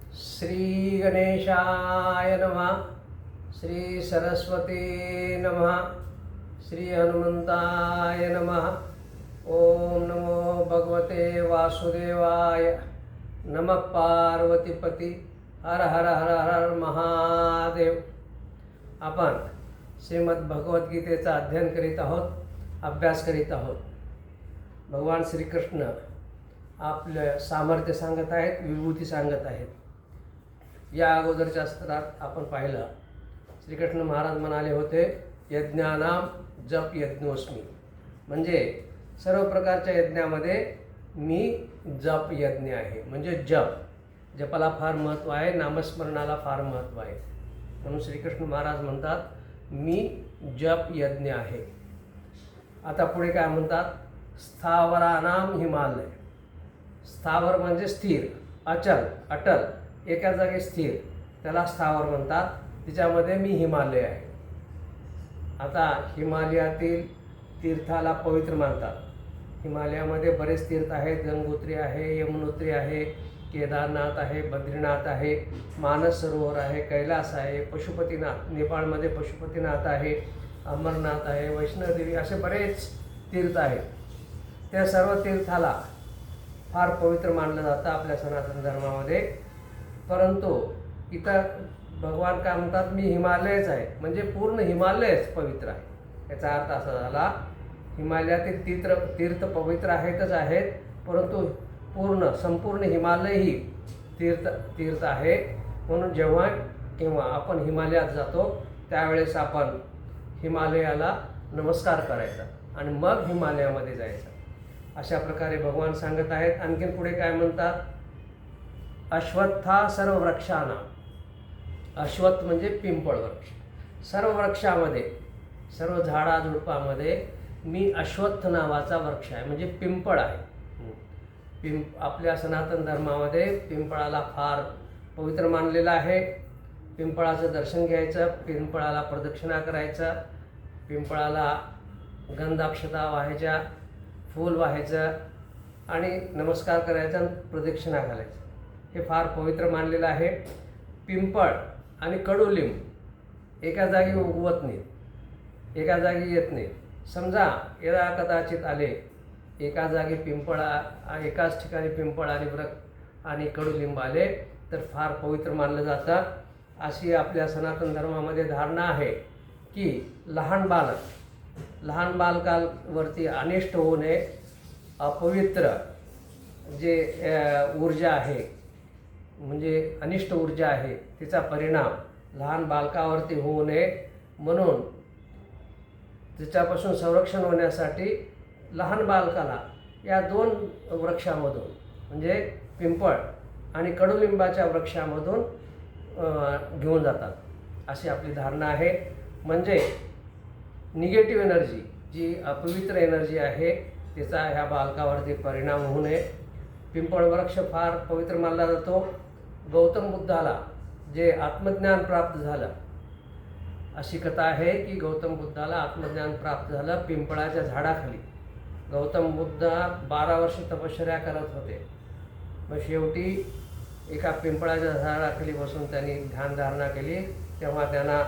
श्री गणेशाय नमः. श्री सरस्वती नमः. श्री हनुमंताय नमः. ओम नमो भगवते वासुदेवाय. नमः पार्वतीपती. हर हर हर हर महादेव. आपण श्रीमद भगवद्गीतेचा अध्ययन करीत आहोत, अभ्यास करीत आहोत. भगवान श्रीकृष्ण आपलं सामर्थ्य सांगत आहेत, विभूती सांगत आहेत. या अगोदरच्या स्तरात आपण पाहिलं, श्रीकृष्ण महाराज म्हणाले होते, यज्ञानाम जप यज्ञोस्मी. म्हणजे सर्व प्रकारच्या यज्ञामध्ये मी जप यज्ञ आहे. म्हणजे जपाला फार महत्त्व आहे, नामस्मरणाला फार महत्त्व आहे. म्हणून श्रीकृष्ण महाराज म्हणतात, मी जप यज्ञ आहे. आता पुढे काय म्हणतात, स्थावरानाम हिमालय. स्थावर म्हणजे स्थिर, अटल, एका जागी स्थिर, त्याला स्थावर म्हणतात. तिच्यामध्ये मी हिमालय आहे. आता हिमालयातील तीर्थाला पवित्र मानतात. हिमालयामध्ये बरेच तीर्थ आहेत. गंगोत्री आहे, यमुनोत्री आहे, केदारनाथ आहे, बद्रीनाथ आहे, मानस सरोवर आहे, कैलास आहे, पशुपतीनाथ, नेपाळमध्ये पशुपतीनाथ आहे, अमरनाथ आहे, वैष्णोदेवी, असे बरेच तीर्थ आहेत. त्या सर्व तीर्थाला फार पवित्र मानलं जातं आपल्या सनातन धर्मामध्ये. परंतु इथं भगवान काय म्हणतात, मी हिमालयच आहे. म्हणजे पूर्ण हिमालयच पवित्र आहे. याचा अर्थ असा झाला, हिमालयातील तीर्थ पवित्र आहेतच आहेत, परंतु संपूर्ण हिमालय ही तीर्थ आहे. म्हणून जेव्हा केव्हा आपण हिमालयात जातो त्यावेळेस आपण हिमालयाला नमस्कार करायचा आणि मग हिमालयामध्ये जायचं. अशा प्रकारे भगवान सांगत आहेत. आणखीन पुढे काय म्हणतात, अश्वत्था सर्व वृक्षांना. अश्वत्थ म्हणजे पिंपळ वृक्ष. सर्व वृक्षामध्ये, सर्व झाडाझुडपामध्ये मी अश्वत्थ नावाचा वृक्ष आहे, म्हणजे पिंपळ आहे. आपल्या सनातन धर्मामध्ये पिंपळाला फार पवित्र मानलेलं आहे. पिंपळाचं दर्शन घ्यायचं, पिंपळाला प्रदक्षिणा करायचं, पिंपळाला गंधाक्षता वाहायच्या, फूल वाहायचं आणि नमस्कार करायचा आणि प्रदक्षिणा घालायचं. हे फार पवित्र मानलेलं आहे. पिंपळ आणि कडुलिंब एका जागी उगवत नाहीत, एका जागी येत नाहीत. समजा यदा कदाचित आले एका जागी एकाच ठिकाणी पिंपळ आणि कडुलिंब आले तर फार पवित्र मानलं जातं. अशी आपल्या सनातन धर्मामध्ये धारणा आहे की लहान बालकांवरती अनिष्ट होऊ नये. अपवित्र जे ऊर्जा आहे, म्हणजे अनिष्ट ऊर्जा आहे, तिचा परिणाम लहान बालकावरती होऊ नये म्हणून तिच्यापासून संरक्षण होण्यासाठी लहान बालकाला या दोन वृक्षामधून, म्हणजे पिंपळ आणि कडुलिंबाच्या वृक्षामधून घेऊन जातात, अशी आपली धारणा आहे. म्हणजे निगेटिव्ह एनर्जी, जी अपवित्र एनर्जी आहे, तिचा ह्या बालकावरती परिणाम होऊ नये. पिंपळ वृक्ष फार पवित्र मानला जातो. गौतम बुद्धाला जे आत्मज्ञान प्राप्त झालं, अशी कथा आहे की गौतम बुद्धाला आत्मज्ञान प्राप्त झालं पिंपळाच्या झाडाखाली. गौतम बुद्ध 12 वर्ष तपश्चर्या करत होते. मग शेवटी एका पिंपळाच्या झाडाखाली बसून त्यांनी ध्यानधारणा केली, तेव्हा त्यांना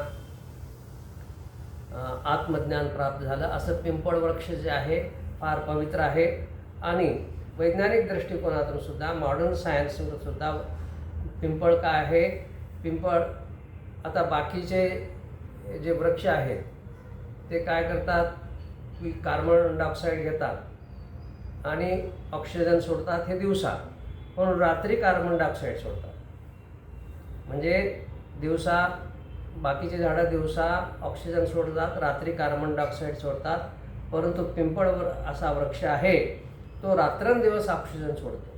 आत्मज्ञान प्राप्त झालं. असं पिंपळ वृक्ष जे आहे फार पवित्र आहे. आणि वैज्ञानिक दृष्टिकोनातून सुद्धा, मॉडर्न सायन्सवर सुद्धा पिंपळ काय आहे, पिंपळ आता बाकीचे जे वृक्ष आहेत ते काय करतात की कार्बन डायऑक्साईड घेतात आणि ऑक्सिजन सोडतात, हे दिवसा, पण रात्री कार्बन डायऑक्साईड सोडतात. म्हणजे दिवसा बाकीचे झाडं दिवसा ऑक्सिजन सोडतात, रात्री कार्बन डायऑक्साईड सोडतात. परंतु पिंपळ असा वृक्ष आहे तो रात्रंदिवस ऑक्सिजन सोडतो,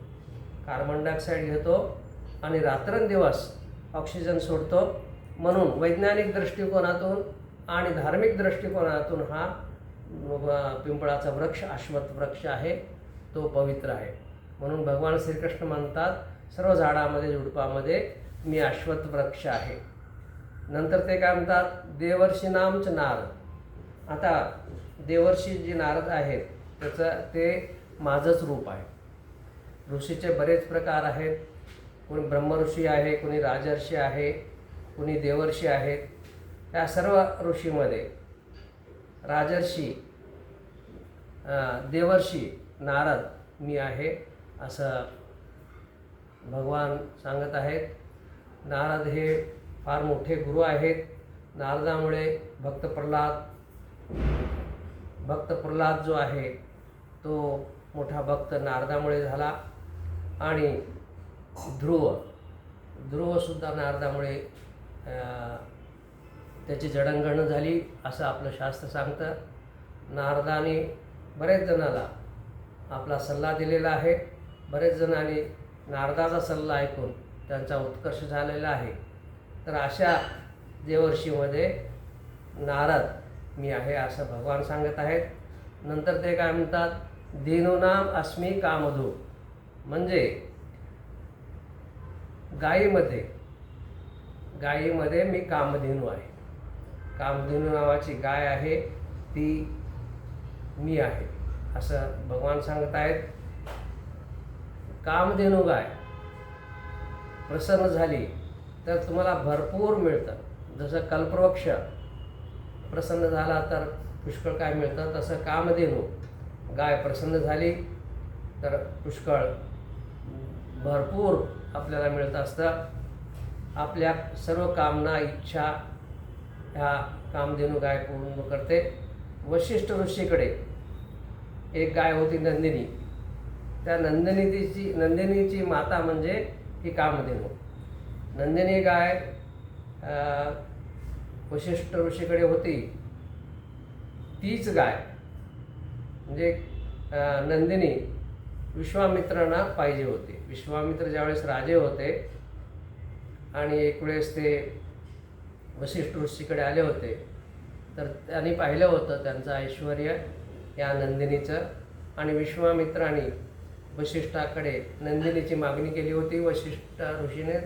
कार्बन डायऑक्साईड घेतो आणि रात्रंदिवस ऑक्सिजन सोडतो. म्हणून वैज्ञानिक दृष्टिकोनातून आणि धार्मिक दृष्टिकोनातून हा पिंपळाचा वृक्ष अश्वत्थ वृक्ष आहे, तो पवित्र आहे. म्हणून भगवान श्रीकृष्ण म्हणतात, सर्व झाडामध्ये झुडपामध्ये मी अश्वत्थ वृक्ष आहे. नंतर ते काय म्हणतात, देवर्षी नामच नारद. आता देवर्षी जे नारद आहेत ते माझंच रूप आहे. ऋषीचे बरेच प्रकार आहेत. कोणी ब्रह्मऋषी आहे, कोणी राजर्षी आहे, कोणी देवर्षी आहेत. त्या सर्व ऋषीमध्ये राजर्षी, देवर्षी नारद मी आहे असं भगवान सांगत आहेत. नारद हे फार मोठे गुरु आहेत. नारदामुळे भक्त प्रल्हाद जो आहे तो मोठा भक्त नारदामुळे झाला. आणि ध्रुवसुद्धा नारदामुळे त्याची जडणघडण झाली असं आपलं शास्त्र सांगतं. नारदाने बरेच जणाला आपला सल्ला दिलेला आहे. बरेच जणांनी नारदाचा सल्ला ऐकून त्यांचा उत्कर्ष झालेला आहे. तर अशा देवर्षीमध्ये नारद मी आहे असं भगवान सांगत आहेत. नंतर ते काय म्हणतात, धेनूनाम अस्मी कामधू, म्हणजे गायीमध्ये मी कामधेनू आहे. कामधेनू नावाची गाय आहे ती मी आहे असं भगवान सांगत आहेत. कामधेनू गाय प्रसन्न झाली तर तुम्हाला भरपूर मिळतं. जसं कल्पवृक्ष प्रसन्न झाला तर पुष्कळ काय मिळतं, तसं कामधेनू गाय प्रसन्न झाली तर पुष्कळ भरपूर आपल्याला मिळत असतं. आपल्या सर्व कामना, इच्छा ह्या कामधेनू गाय पूर्ण करते. वशिष्ठ ऋषीकडे एक गाय होती नंदिनी. त्या नंदिनीची माता म्हणजे ही कामधेनू. नंदिनी गाय वशिष्ठ ऋषीकडे होती. तीच गाय म्हणजे नंदिनी विश्वामित्रांना पाहिजे होती. विश्वामित्र ज्यावेळेस राजे होते आणि एक वेळेस ते वशिष्ठ ऋषीकडे आले होते तर त्यांनी पाहिलं होतं त्यांचं ऐश्वर या नंदिनीचं. आणि विश्वामित्रांनी वशिष्ठाकडे नंदिनीची मागणी केली होती. वशिष्ठ ऋषीने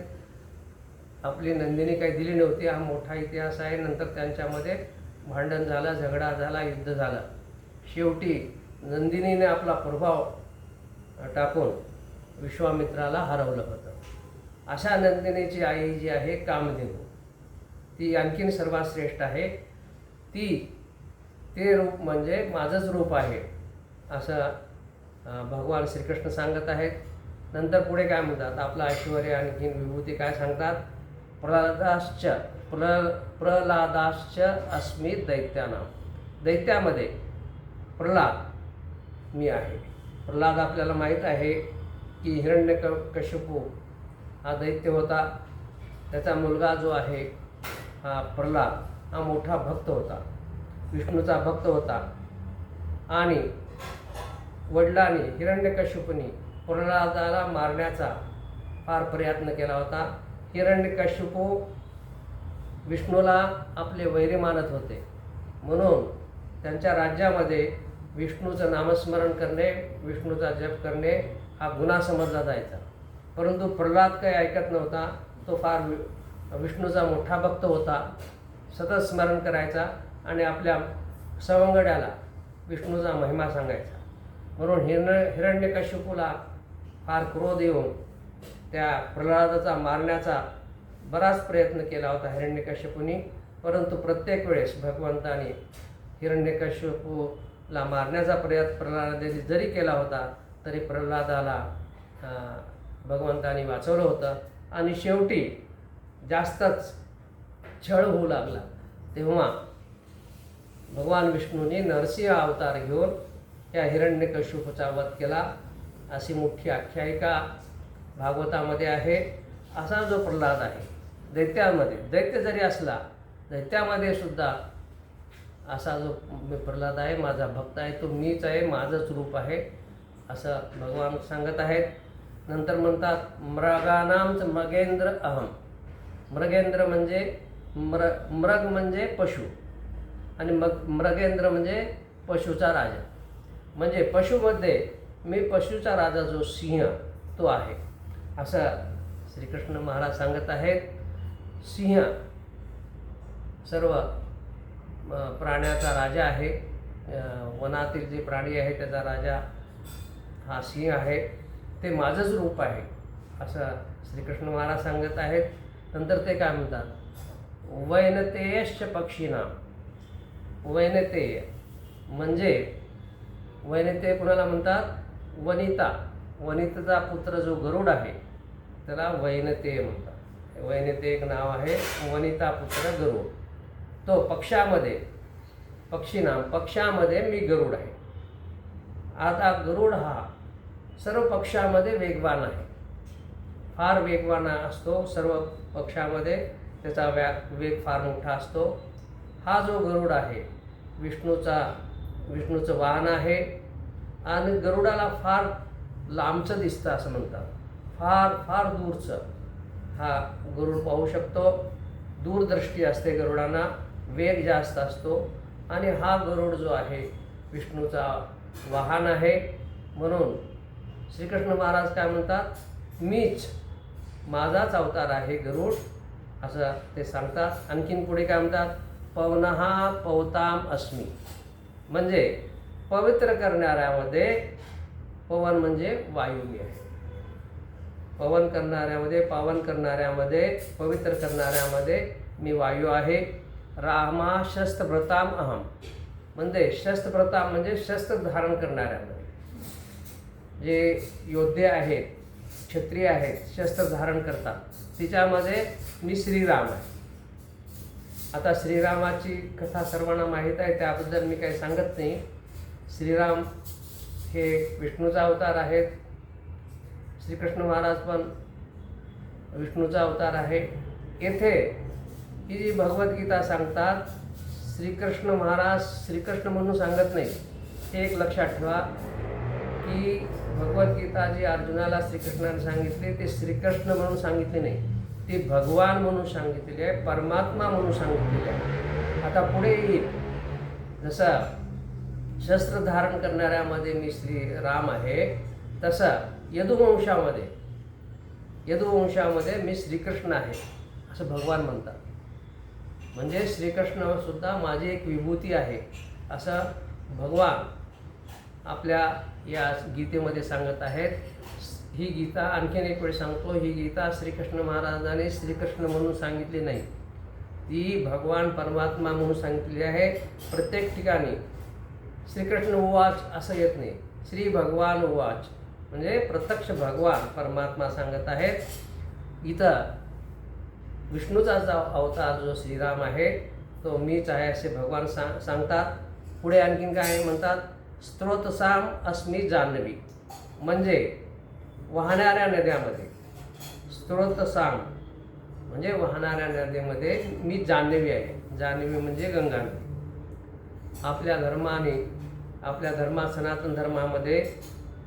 आपली नंदिनी काही दिली नव्हती. हा मोठा इतिहास आहे. नंतर त्यांच्यामध्ये भांडण झालं, झगडा झाला, युद्ध झालं. शेवटी नंदिनीने आपला प्रभाव टाकून विश्वामित्राला हरवलं होतं. अशा नंदिनीची आई जी आहे कामधेनू, ती आणखीन सर्वात श्रेष्ठ आहे. ते रूप म्हणजे माझंच रूप आहे असं भगवान श्रीकृष्ण सांगत आहेत. नंतर पुढे काय म्हणतात, आपलं ऐश्वर आणखीन विभूती काय सांगतात, प्रल्हादाश्च अस्मी दैत्यानां. दैत्यामध्ये प्रल्हाद मी आहे. प्रल्हाद आपल्याला माहीत आहे की हिरण्यकशिपू हा दैत्य होता. त्याचा मुलगा जो आहे हा प्रल्हाद हा मोठा भक्त होता, विष्णूचा भक्त होता. आणि वडिलांनी हिरण्यकशिपूंनी प्रल्हादाला मारण्याचा फार प्रयत्न केला होता. हिरण्यकशिपू विष्णूला आपले वैरी मानत होते, म्हणून त्यांच्या राज्यामध्ये विष्णूचं नामस्मरण करणे, विष्णूचा जप करणे हा गुन्हा समजला जायचा. परंतु प्रल्हाद काही ऐकत नव्हता. तो फार विष्णूचा मोठा भक्त होता, सतत स्मरण करायचा आणि आपल्या सवंगड्याला विष्णूचा महिमा सांगायचा. म्हणून हिरण्यकशिपूला फार क्रोध येऊन त्या प्रल्हादाचा मारण्याचा बराच प्रयत्न केला होता हिरण्यकशिपूंनी. परंतु प्रत्येक वेळेस भगवंताने हिरण्यकशिपूला मारण्याचा प्रयत्न प्रल्हादाने जरी केला होता तरी प्रल्हादाला भगवंताने वाचवलं होतं. आणि शेवटी जास्तच छळ होऊ लागला तेव्हा भगवान विष्णूने नरसिंह अवतार घेऊन या हिरण्यकशिपूचा वध केला. अशी मोठी आख्यायिका भागवतामध्ये आहे. असा जो प्रल्हाद आहे दैत्यामध्ये, दैत्य जरी असला दैत्यामध्ये सुद्धा असा जो प्रल्हाद आहे, माझा भक्त आहे, तो मीच आहे, माझंच रूप आहे असं भगवान सांगत आहेत. नंतर म्हणतात मृगानांच मृगेंद्र अहम. मृगेंद्र म्हणजे मृग म्हणजे पशु आणि मृगेंद्र म्हणजे पशुचा राजा. म्हणजे पशुमध्ये मी पशुचा राजा जो सिंह तो आहे असं श्रीकृष्ण महाराज सांगत आहेत. सिंह सर्व प्राण्याचा राजा आहे. वनातील जे प्राणी आहे त्याचा राजा हा सिंह आहे. ते माझंच रूप आहे असं श्रीकृष्ण महाराज सांगत आहेत. नंतर ते काय म्हणतात, वैनतेयश्च पक्षिणा. वैनतेय म्हणजे वैनतेय कुणाला म्हणतात, वनिता. वनितेचा पुत्र जो गरुड आहे त्याला वैनतेय म्हणतात. वैनतेय एक नाव आहे, वनिता पुत्र गरुड. तो पक्षामध्ये, पक्षीनाम पक्षामध्ये मी गरुड आहे. आता गरुड हा सर्व पक्षामध्ये वेगवान आहे, फार वेगवान असतो. सर्व पक्षामध्ये त्याचा वेग फार मोठा असतो. हा जो गरुड आहे विष्णूचं वाहन आहे. आणि गरुडाला फार लांबचं दिसतं असं म्हणतात, फार फार दूरचं हा गरुड पाहू शकतो. दूरदृष्टी असते गरुडांना, वेग जास्त असतो. आणि हा गरुड जो आहे विष्णूचा वाहन आहे. म्हणून श्रीकृष्ण महाराज काय म्हणतात, मीच, माझाच अवतार आहे गरुड, असं ते सांगतात. आणखीन पुढे काय म्हणतात, पवनहा पवताम अस्मी. म्हणजे पवित्र करणाऱ्यामध्ये, पवन म्हणजे वायू मी आहे. पवन करणाऱ्यामध्ये, पावन करणाऱ्यामध्ये, पवित्र करणाऱ्यामध्ये मी वायू आहे. रामा शस्त्रभृताम अहम. म्हणजे शस्त्रभृताम म्हणजे शस्त्र धारण करणाऱ्यामध्ये, जे योद्धे आहेत, क्षत्रिय आहेत, शस्त्र धारण करतात, तिच्यामध्ये मी श्रीराम आहे. आता श्रीरामाची कथा सर्वांना माहीत आहे, त्याबद्दल मी काही सांगत नाही. श्रीराम हे विष्णूचा अवतार आहेत. श्रीकृष्ण महाराज पण विष्णूचा अवतार आहे. येथे ही जी भगवद्गीता सांगतात, श्रीकृष्ण महाराज श्रीकृष्ण म्हणून सांगत नाही. हे एक लक्षात ठेवा की भगवद्गीता जी अर्जुनाला श्रीकृष्णाने सांगितली ते श्रीकृष्ण म्हणून सांगितले नाही, ती भगवान म्हणून सांगितलेली आहे, परमात्मा म्हणून सांगितलेली आहे. आता पुढे येईल, जसं शस्त्र धारण करणाऱ्यामध्ये मी श्रीराम आहे, तसं यदुवंशामध्ये मी श्रीकृष्ण आहे असं भगवान म्हणतात. म्हणजे श्रीकृष्णसुद्धा माझी एक विभूती आहे असं भगवान आपल्या या गीतेमध्ये सांगत आहेत. ही गीता आणखीन एक वेळ सांगतो, ही गीता श्रीकृष्ण महाराजांनी श्रीकृष्ण म्हणून सांगितली नाही, ती भगवान परमात्मा म्हणून सांगितलेली आहे. प्रत्येक ठिकाणी श्रीकृष्ण उवाच असं येत नाही, श्री भगवान उवाच म्हणजे प्रत्यक्ष भगवान परमात्मा सांगत आहेत. इथं विष्णूचा जो अवतार जो श्रीराम आहे तो मीच आहे असे भगवान सांगतात. पुढे आणखीन काय म्हणतात, स्त्रोतसाम अस्मी जान्हवी. म्हणजे वाहणाऱ्या नद्यामध्ये, स्त्रोतसाम म्हणजे वाहणाऱ्या नदीमध्ये मी जान्हवी आहे. जान्हवी म्हणजे गंगा नदी. आपल्या धर्मात, सनातन धर्मामध्ये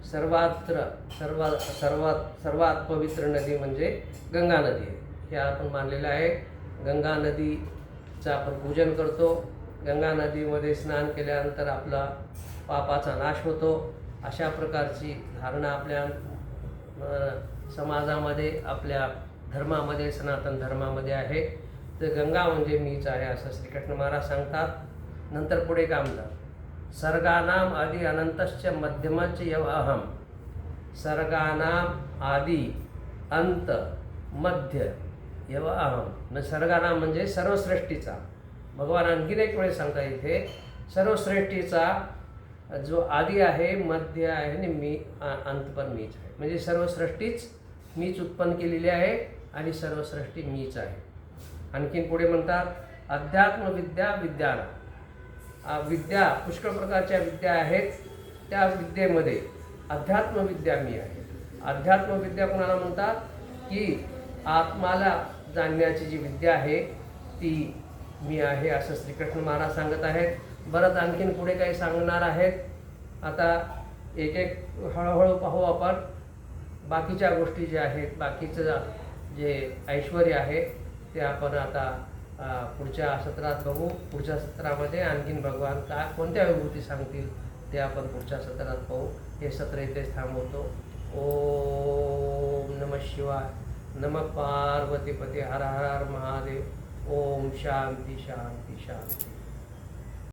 सर्वात पवित्र नदी म्हणजे गंगा नदी आहे, हे आपण मानलेलं आहे. गंगा नदीचं आपण पूजन करतो. गंगा नदीमध्ये स्नान केल्यानंतर आपला पापाचा नाश होतो. अशा प्रकारची धारणा आपल्या समाजामध्ये, आपल्या धर्मामध्ये, सनातन धर्मामध्ये आहे. तर गंगा म्हणजे मीच आहे असं श्रीकृष्ण महाराज सांगतात. नंतर पुढे काय म्हणतात, सर्गानाम आदि अनंतश्च मध्यमच यव अहम. सर्गानाम आदि अंत मध्य यव अहम. सर्गानाम म्हणजे सर्वसृष्टीचा. भगवान आणखीन एक वेळेस सांगता इथे, सर्वसृष्टीचा जो आदी आहे, मध्य आहे आणि मी अंत पण मीच आहे. म्हणजे सर्वसृष्टीच मीच उत्पन्न केलेली आहे आणि सर्वसृष्टी मीच आहे. आणखीन पुढे म्हणतात, अध्यात्मविद्या विद्याना. विद्या पुष्कळ प्रकारच्या विद्या आहेत, त्या विद्येमध्ये अध्यात्मविद्या मी आहे. अध्यात्मविद्या कोणाला म्हणतात की आत्माला जाणण्याची जी विद्या आहे ती मी आहे असं श्रीकृष्ण महाराज सांगत आहेत. बरंच आणखीन पुढे काही सांगणार आहेत. आता एक एक हळूहळू पाहू आपण. बाकीच्या गोष्टी ज्या आहेत, बाकीचं जे ऐश्वर्य आहे ते आपण आता पुढच्या सत्रात बघू. पुढच्या सत्रामध्ये आणखीन भगवान कोणत्या विभूती सांगतील ते आपण पुढच्या सत्रात पाहू. हे सत्र इथेच थांबवतो. ओम नमः शिवाय. नमः पार्वतीपती. हर हर महादेव. ओम शांती शांती शांती.